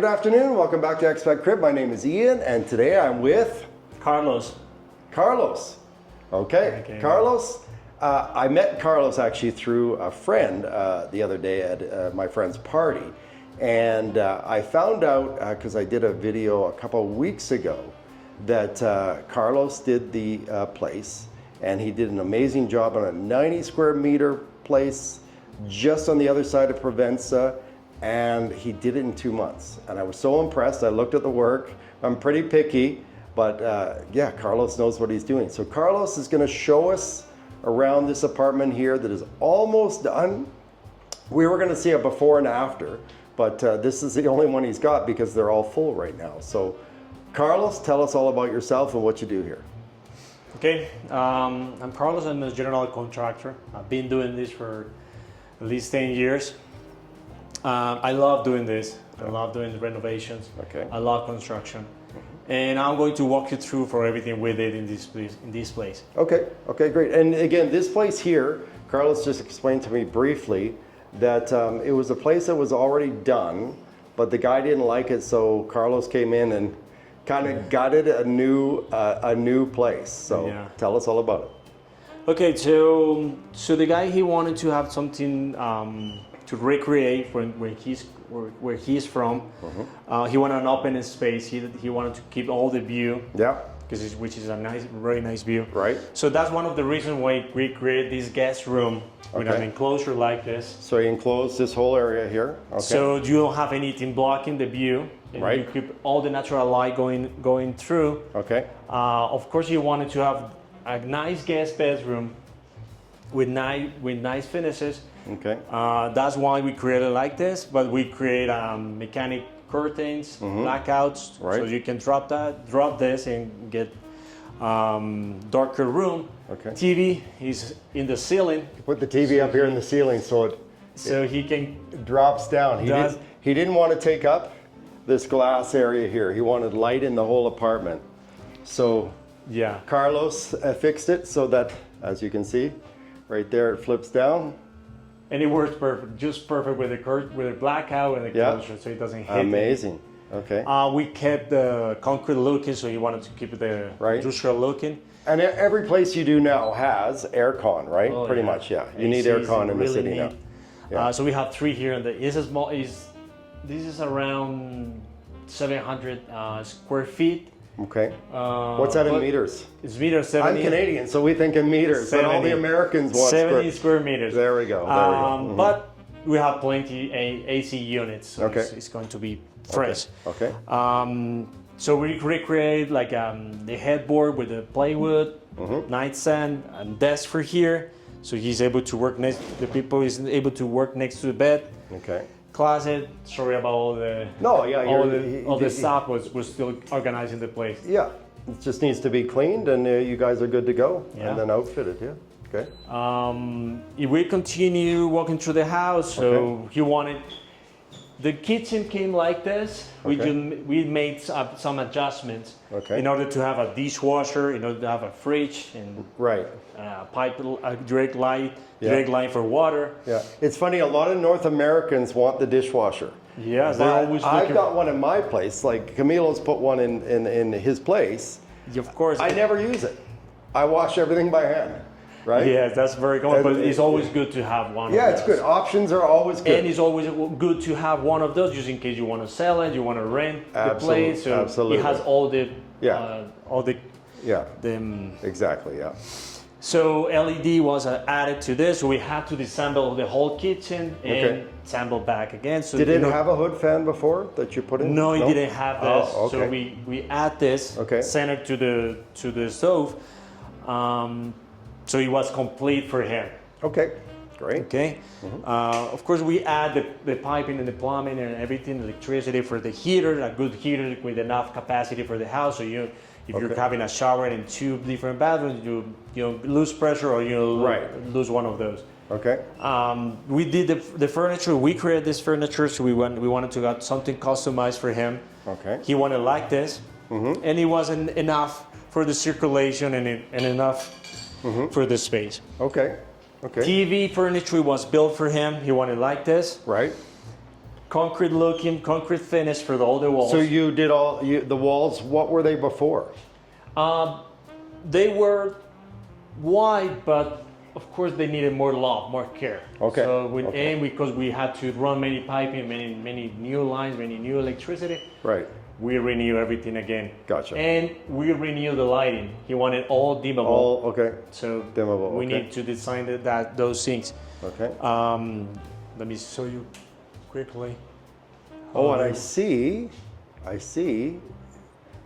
Good afternoon, welcome back to ExpatCrib. My name is Ian, and today I'm with Carlos. Carlos. Okay. Carlos. I met Carlos actually through a friend the other day at my friend's party. And I found out, because I did a video a couple of weeks ago, that Carlos did the place, and he did an amazing job on a 90 square meter place just on the other side of Provenza, and he did it in 2 months. And I was so impressed. I looked at the work. I'm pretty picky, but yeah, Carlos knows what he's doing. So Carlos is going to show us around this apartment here that is almost done. We were going to see a before and after, but this is the only one he's got because they're all full right now. So Carlos, tell us all about yourself and what you do here. Okay, I'm Carlos. I'm a general contractor. I've been doing this for at least 10 years. I love doing this. I love doing the renovations. Okay. I love construction. And I'm going to walk you through for everything we did in this place. Okay, great. And again, this place here, Carlos just explained to me briefly that it was a place that was already done, but the guy didn't like it, so Carlos came in and kind of gutted a new place. So yeah. Tell us all about it. Okay, so the guy, he wanted to have something to recreate where he's from. He wanted an open space. He wanted to keep all the view. Yeah. Which is a very nice view. Right. So that's one of the reasons why we created this guest room with an enclosure like this. So you enclose this whole area here. Okay. So you don't have anything blocking the view. And right. You keep all the natural light going through. Okay. Of course, you wanted to have a nice guest bedroom with nice finishes. Okay. That's why we created like this, but we create mechanic curtains, blackouts, so you can drop this and get darker room. Okay. TV is in the ceiling. You put the TV up here in the ceiling so he can drops down. He didn't want to take up this glass area here. He wanted light in the whole apartment. So yeah, Carlos fixed it so that, as you can see, right there it flips down. And it works perfect, just perfect with the blackout and the closure, so it doesn't hit. Amazing. Okay. We kept the concrete looking, so you wanted to keep the industrial looking. And every place you do now has aircon, right? Oh, pretty much, yeah. You need aircon in the city now. Yeah. So we have 3 here, and this is around 700 square feet. Okay. What's that in meters? It's meters 70. I'm Canadian, so we think in meters. 70, but all the Americans want 70 square meters. There we go. But we have plenty AC units, so it's going to be fresh. Okay. So we recreate like the headboard with the plywood, nightstand, and desk for here. So he's able to work the people is able to work next to the bed. Okay. Closet. Sorry about all the. No, yeah. All the stuff was still organized in the place. Yeah, it just needs to be cleaned, and you guys are good to go, and then outfitted. Yeah. Okay. If we continue walking through the house, so he wanted. The kitchen came like this. We made some adjustments in order to have a dishwasher, in order to have a fridge, and direct line for water. Yeah, it's funny. A lot of North Americans want the dishwasher. Yeah, they're always looking. I've got one in my place. Like Camilo's put one in his place. Of course. I never use it. I wash everything by hand. Right? Yes, that's very common, but it's always good to have one of those. Yeah, it's good. Options are always good. And it's always good to have one of those just in case you want to sell it, you want to rent the place. So absolutely. It has all the... Exactly, yeah. So LED was added to this, so we had to disassemble the whole kitchen and assemble back again. So did it have a hood fan before that you put in? No, it didn't have this. Oh, okay. So we add this centered to the stove. So it was complete for him. Okay, great. Okay. Of course, we add the piping and the plumbing and everything, electricity for the heater, a good heater with enough capacity for the house. So if you're having a shower in 2 different bathrooms, you lose pressure or you lose one of those. Okay. We did the furniture. We created this furniture, so we wanted to get something customized for him. Okay. He wanted like this, and it wasn't enough for the circulation and enough for the space. Okay. Okay. TV furniture was built for him. He wanted like this. Right. concrete looking, concrete finish for all the walls. So you did the walls, what were they before? They were white, but of course they needed more love, more care. Okay. So and because we had to run many piping, many new lines, many new electricity. Right. We renew everything again. Gotcha. And we renew the lighting. He wanted all dimmable. All, okay. So dimmable, we need to design those things. Okay. Let me show you quickly. Oh, and I see,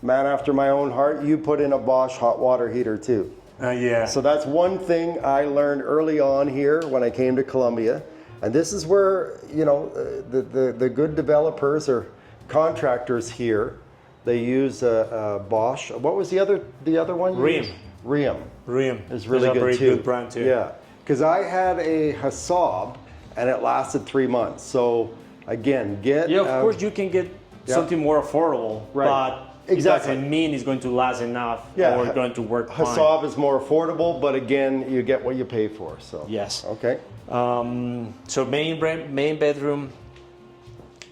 man after my own heart, you put in a Bosch hot water heater too. Yeah. So that's one thing I learned early on here when I came to Colombia. And this is where, you know, the good developers or contractors here, they use Bosch. What was the other one? Riem. Riem is really good very too. Good brand too. Yeah, because I had a Hasab and it lasted 3 months. So again, of course you can get something more affordable, right. But exactly. It doesn't mean it's going to last enough or going to work fine. Hasab is more affordable, but again, you get what you pay for. So yes. Okay. So main bedroom,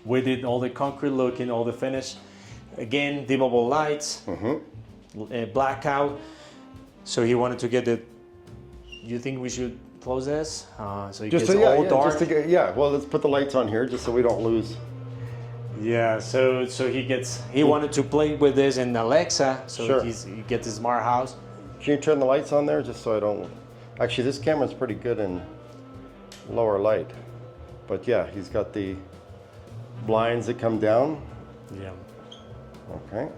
we did all the concrete looking, all the finish. Again, dimmable lights, blackout. So he wanted to get the. You think we should close this? So it gets all dark. Well, let's put the lights on here just so we don't lose. Yeah. So he wanted to play with this in Alexa. So sure. he gets a smart house. Can you turn the lights on there just so I don't? Actually, this camera's pretty good in lower light, but yeah, he's got the blinds that come down. Yeah. Okay.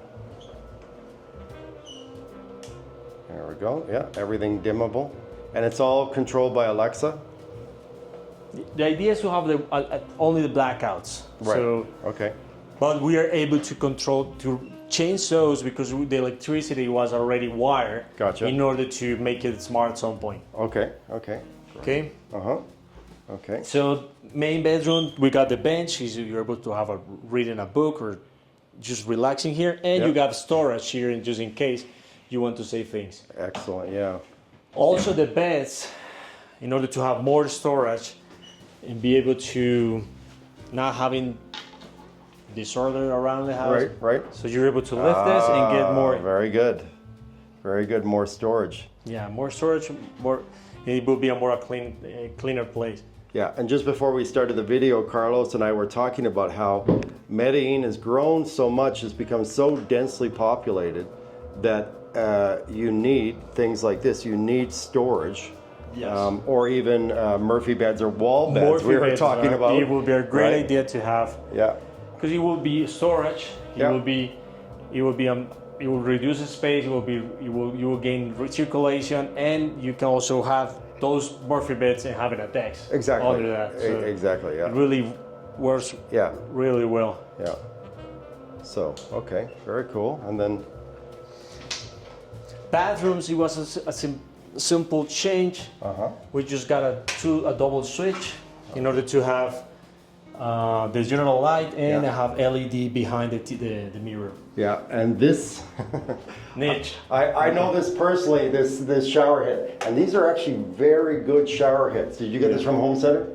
There we go. Yeah, everything dimmable. And it's all controlled by Alexa? The idea is to have only the blackouts. Right. So, okay. But we are able to change those because the electricity was already wired. Gotcha. In order to make it smart at some point. Okay, okay. Okay. Uh-huh. Okay. So main bedroom, we got the bench. You're able to have reading a book or just relaxing here. And you got storage here just in case you want to save things. Excellent, yeah. Also the beds, in order to have more storage and be able to not having disorder around the house. Right. So you're able to lift this and get more. Very good. Very good, more storage. Yeah, more storage, it will be a cleaner place. Yeah, and just before we started the video, Carlos and I were talking about how Medellin has grown so much, it's become so densely populated that you need things like this. You need storage, yes. Or even Murphy beds or wall beds. Murphy we were beds, talking about. It would be a great idea to have. Yeah. Because it will be storage. It will reduce the space. You will gain circulation, and you can also have those Murphy beds and having a desk. Exactly. Under that. So exactly. Yeah. it really works. Yeah. Really well. Yeah. So okay, very cool. And then bathrooms, it was a simple change. We just got a double switch in order to have the general light and have LED behind the mirror. Yeah, and this niche. I know this personally. This shower head, and these are actually very good shower heads. Did you get this from Home Center?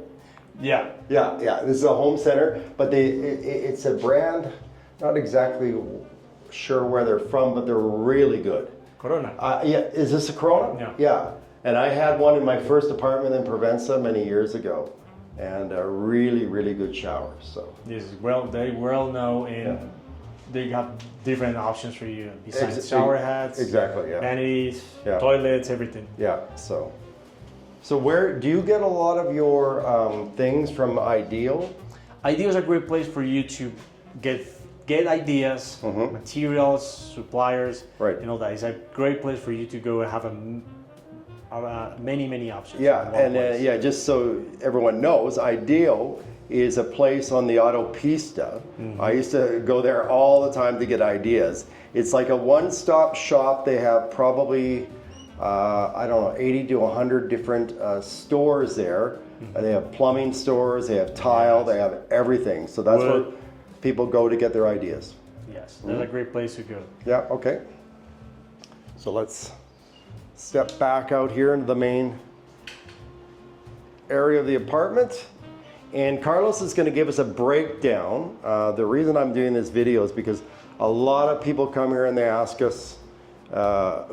Yeah. Yeah. This is a Home Center, but it's a brand. Not exactly sure where they're from, but they're really good. Corona. Yeah, is this a Corona? Yeah. Yeah, and I had one in my first apartment in Provenza many years ago, and a really, really good shower. So this is they well know, and they got different options for you besides shower heads. Exactly. Yeah. Vanities, toilets, everything. Yeah. So where do you get a lot of your things from? Ideal. Ideal is a great place for you to get ideas, materials, suppliers, right? You know, that is a great place for you to go and have many options. Yeah, and just so everyone knows, Ideal is a place on the Autopista. I used to go there all the time to get ideas. It's like a one-stop shop. They have probably, 80 to 100 different stores there. They have plumbing stores, they have tile, they have everything. So that's where people go to get their ideas. Yes, that's a great place to go. Yeah, okay. So let's step back out here into the main area of the apartment. And Carlos is going to give us a breakdown. The reason I'm doing this video is because a lot of people come here and they ask us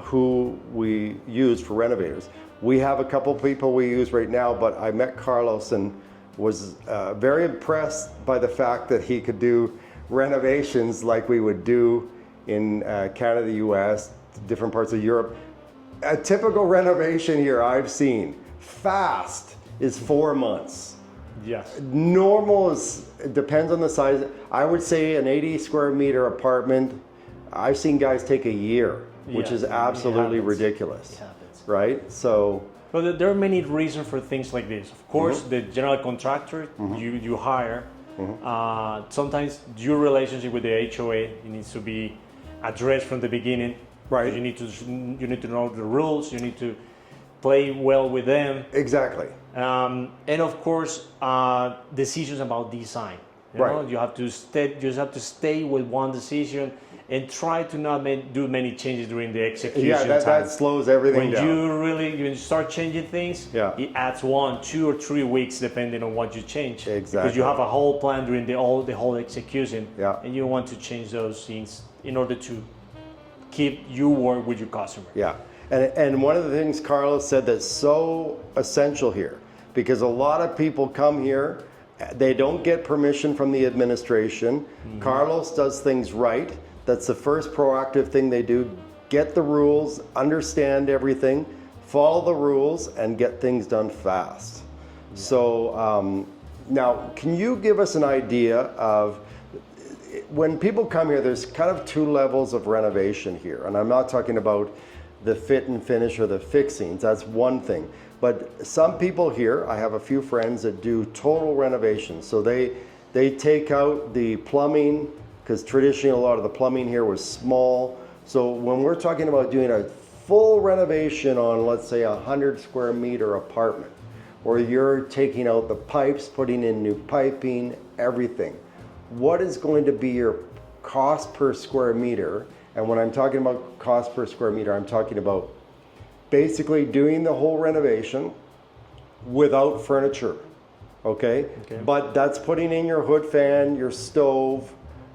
who we use for renovators. We have a couple people we use right now, but I met Carlos and was very impressed by the fact that he could do renovations like we would do in Canada, the US, different parts of Europe. A typical renovation here I've seen, fast, is 4 months. Yes. Normal is, it depends on the size. I would say an 80 square meter apartment, I've seen guys take a year, which is absolutely ridiculous. It happens. Right? So. Well, there are many reasons for things like this. Of course, the general contractor you hire, sometimes your relationship with the HOA, it needs to be addressed from the beginning. Right. You need to know the rules. You need to play well with them. Exactly. And of course, decisions about design. You know, you have to stay with one decision and try to not do many changes during the execution. Yeah, that slows everything down. When you start changing things, it adds 1, 2, or 3 weeks depending on what you change. Exactly. Because you have a whole plan during the whole execution, and you want to change those things in order to keep you work with your customer. Yeah, and one of the things Carlos said that's so essential here, because a lot of people come here, they don't get permission from the administration. Carlos does things right. That's the first proactive thing they do. Get the rules, understand everything, follow the rules, and get things done fast. So now, can you give us an idea of, when people come here, there's kind of 2 levels of renovation here. And I'm not talking about the fit and finish or the fixings, that's one thing. But some people here, I have a few friends that do total renovations. So they take out the plumbing, because traditionally a lot of the plumbing here was small. So when we're talking about doing a full renovation on, let's say, 100 square meter apartment, or you're taking out the pipes, putting in new piping, everything, what is going to be your cost per square meter? And when I'm talking about cost per square meter, I'm talking about basically doing the whole renovation without furniture, okay? But that's putting in your hood fan, your stove,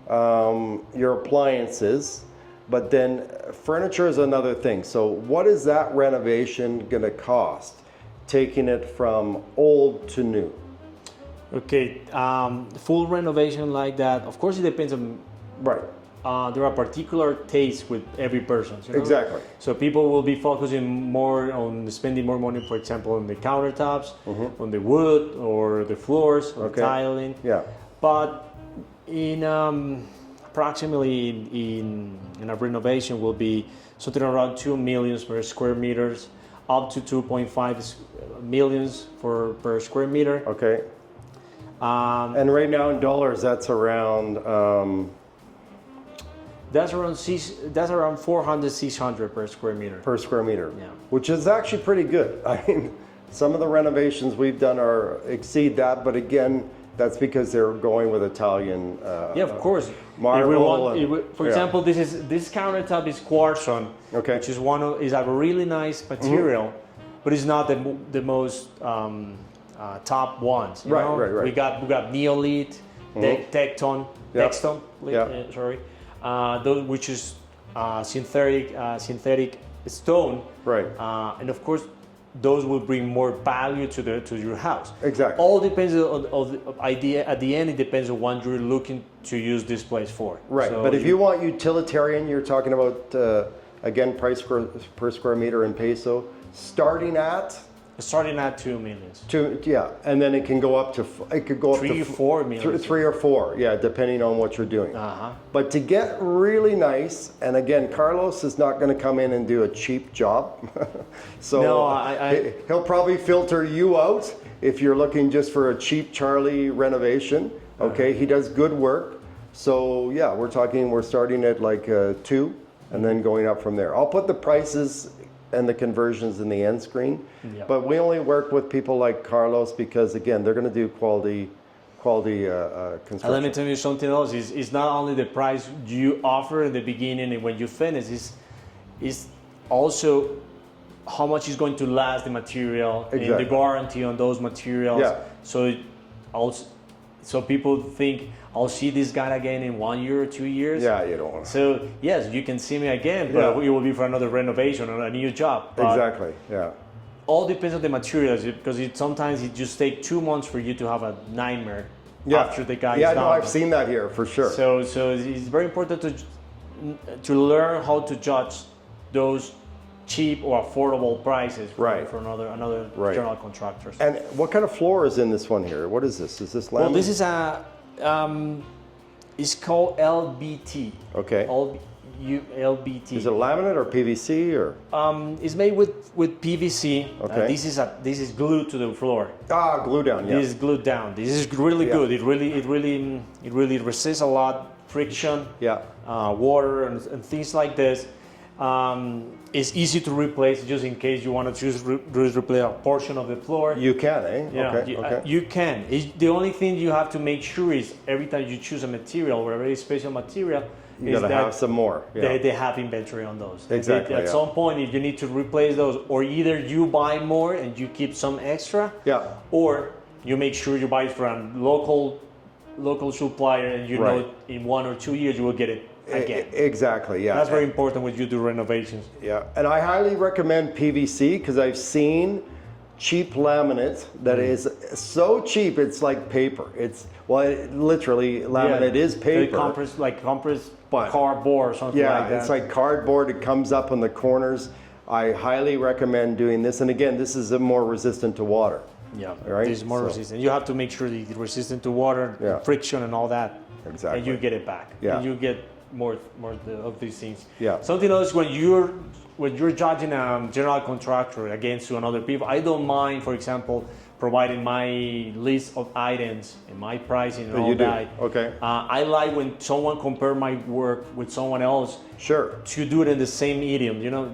your appliances, but then furniture is another thing. So what is that renovation gonna cost, taking it from old to new? Okay, full renovation like that, of course it depends on, there are particular tastes with every person. You know? Exactly. So people will be focusing more on spending more money, for example, on the countertops, on the wood or the floors, or the tiling. Yeah. But in approximately in a renovation will be something around 2 million per square meters, up to 2.5 millions per square meter. Okay. And right now in dollars, that's around. That's around 400, 600 per square meter. Per square meter. Yeah. Which is actually pretty good. I mean, some of the renovations we've done exceed that, but again, that's because they're going with Italian. Of course. Marble. For example, this countertop is quartzon, which is is a really nice material, but it's not the most top ones. You know? Right. We got neolith, Tecton, sorry, those which is synthetic stone. Right. And of course, those will bring more value to your house. Exactly. All depends on the idea. At the end, it depends on what you're looking to use this place for. Right. So but if you want utilitarian, you're talking about again price per square meter in peso, starting at 2 million. And then it can go up to 3 or 4 million. 3 or 4, depending on what you're doing. But to get really nice, and again, Carlos is not going to come in and do a cheap job. So no, he'll probably filter you out if you're looking just for a cheap Charlie renovation. Okay, he does good work. So yeah, we're starting at like 2 and then going up from there. I'll put the prices and the conversions in the end screen. But we only work with people like Carlos because, again, they're going to do quality construction. And let me tell you something else. It's not only the price you offer in the beginning and when you finish. It's also how much is going to last the material and the guarantee on those materials. So so people think I'll see this guy again in 1 year or 2 years. Yeah, you don't want to. So yes, you can see me again, but it will be for another renovation or a new job. But exactly. Yeah. all depends on the materials, because sometimes it just takes 2 months for you to have a nightmare after the guy is Yeah, done. no, I've seen that here for sure. So it's very important to learn how to judge those cheap or affordable prices for another general contractors. And what kind of floor is in this one here? What is this? Is this laminate? Well, this is it's called LBT. Okay. LBT. Is it laminate or PVC or? It's made with PVC. Okay. This is glued to the floor. Glue down. Yeah. This is glued down. This is really good. It really resists a lot friction. Yeah. Water and things like this. It's easy to replace, just in case you want to replace a portion of the floor. You can, eh? Yeah, Okay. you can. The only thing you have to make sure is every time you choose a material or a very special material, You gotta have some more. Yeah. They have inventory on those. Exactly. At some point, if you need to replace those, or either you buy more and you keep some extra, or you make sure you buy it from local supplier, and you know in 1 or 2 years you will get it again. Exactly. Yeah. That's very important when you do renovations. Yeah, and I highly recommend PVC because I've seen cheap laminate that is so cheap it's like paper. Literally laminate is paper. Compressed cardboard or something like that. Yeah, it's like cardboard. It comes up on the corners. I highly recommend doing this. And again, this is more resistant to water. Yeah, right? This is more resistant. You have to make sure that it's resistant to water, friction, and all that. Exactly. And you get it back. Yeah. And you get more of these things. Yeah. Something else, when you're judging a general contractor against another people, I don't mind, for example, providing my list of items and my pricing and all that. Okay. I like when someone compare my work with someone else. Sure. To do it in the same idiom, you know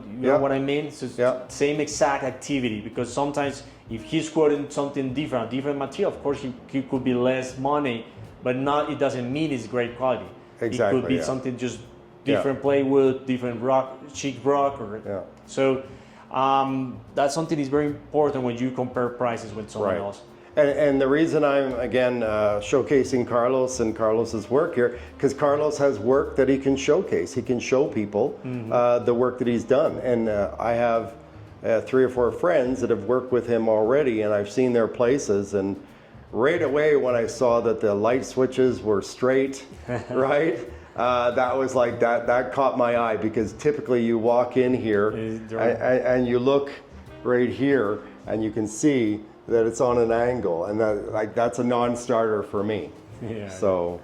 what I mean? So same exact activity, because sometimes if he's quoting something different, a different material, of course he could be less money, but it doesn't mean it's great quality. Exactly. It could be something just different plywood, different cheap rock, so that's something that's very important when you compare prices with someone else. And the reason I'm again showcasing Carlos and Carlos's work here, because Carlos has work that he can showcase. He can show people the work that he's done, and I have 3 or 4 friends that have worked with him already, and I've seen their places. And right away when I saw that the light switches were straight, right? That was like that caught my eye, because typically you walk in here and you look right here and you can see that it's on an angle, and that's a non-starter for me. Yeah. So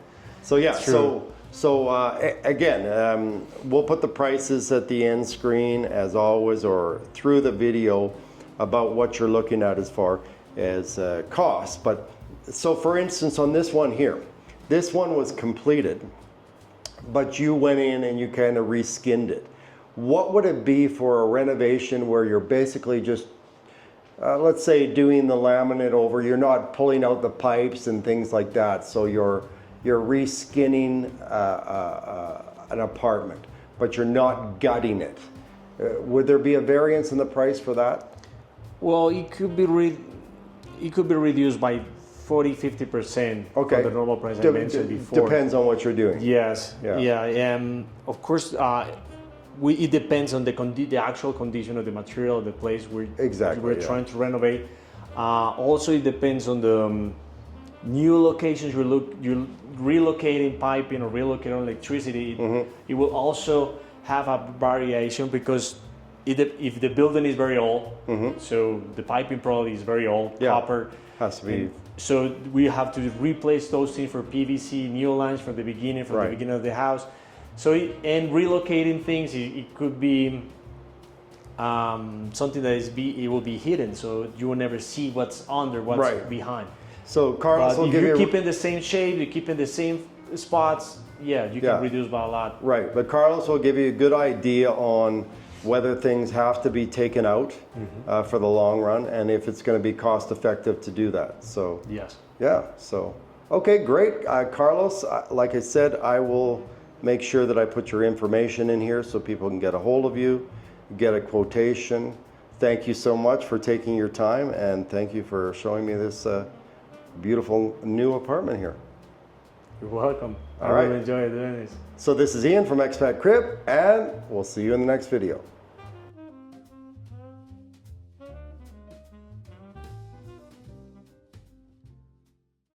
again, we'll put the prices at the end screen as always, or through the video about what you're looking at as far as costs. But so for instance, on this one here, this one was completed, but you went in and you kind of reskinned it. What would it be for a renovation where you're basically just, let's say, doing the laminate over, you're not pulling out the pipes and things like that, so you're reskinning an apartment, but you're not gutting it. Would there be a variance in the price for that? Well, it could be reduced by 40-50% from the normal price I mentioned before. Depends on what you're doing. Yes. Yeah. Of course, it depends on the actual condition of the material, the place we're trying to renovate. Also, it depends on the new locations you're relocating piping or relocating electricity. It will also have a variation, because if the building is very old, so the piping probably is very old, copper. Has to be. So we have to replace those things for PVC, new lines from the beginning of the house. So and relocating things, it could be something that it will be hidden, so you will never see what's under, what's behind. So Carlos will give you. If you keep in the same shape, you keep in the same spots, you can reduce by a lot. Right, but Carlos will give you a good idea on whether things have to be taken out for the long run, and if it's going to be cost effective to do that. So okay, great. Carlos, like I said, I will make sure that I put your information in here so people can get a hold of you, get a quotation. Thank you so much for taking your time, and thank you for showing me this beautiful new apartment here. You're welcome. All I right. really enjoy doing this. So this is Ian from ExpatCrib, and we'll see you in the next video.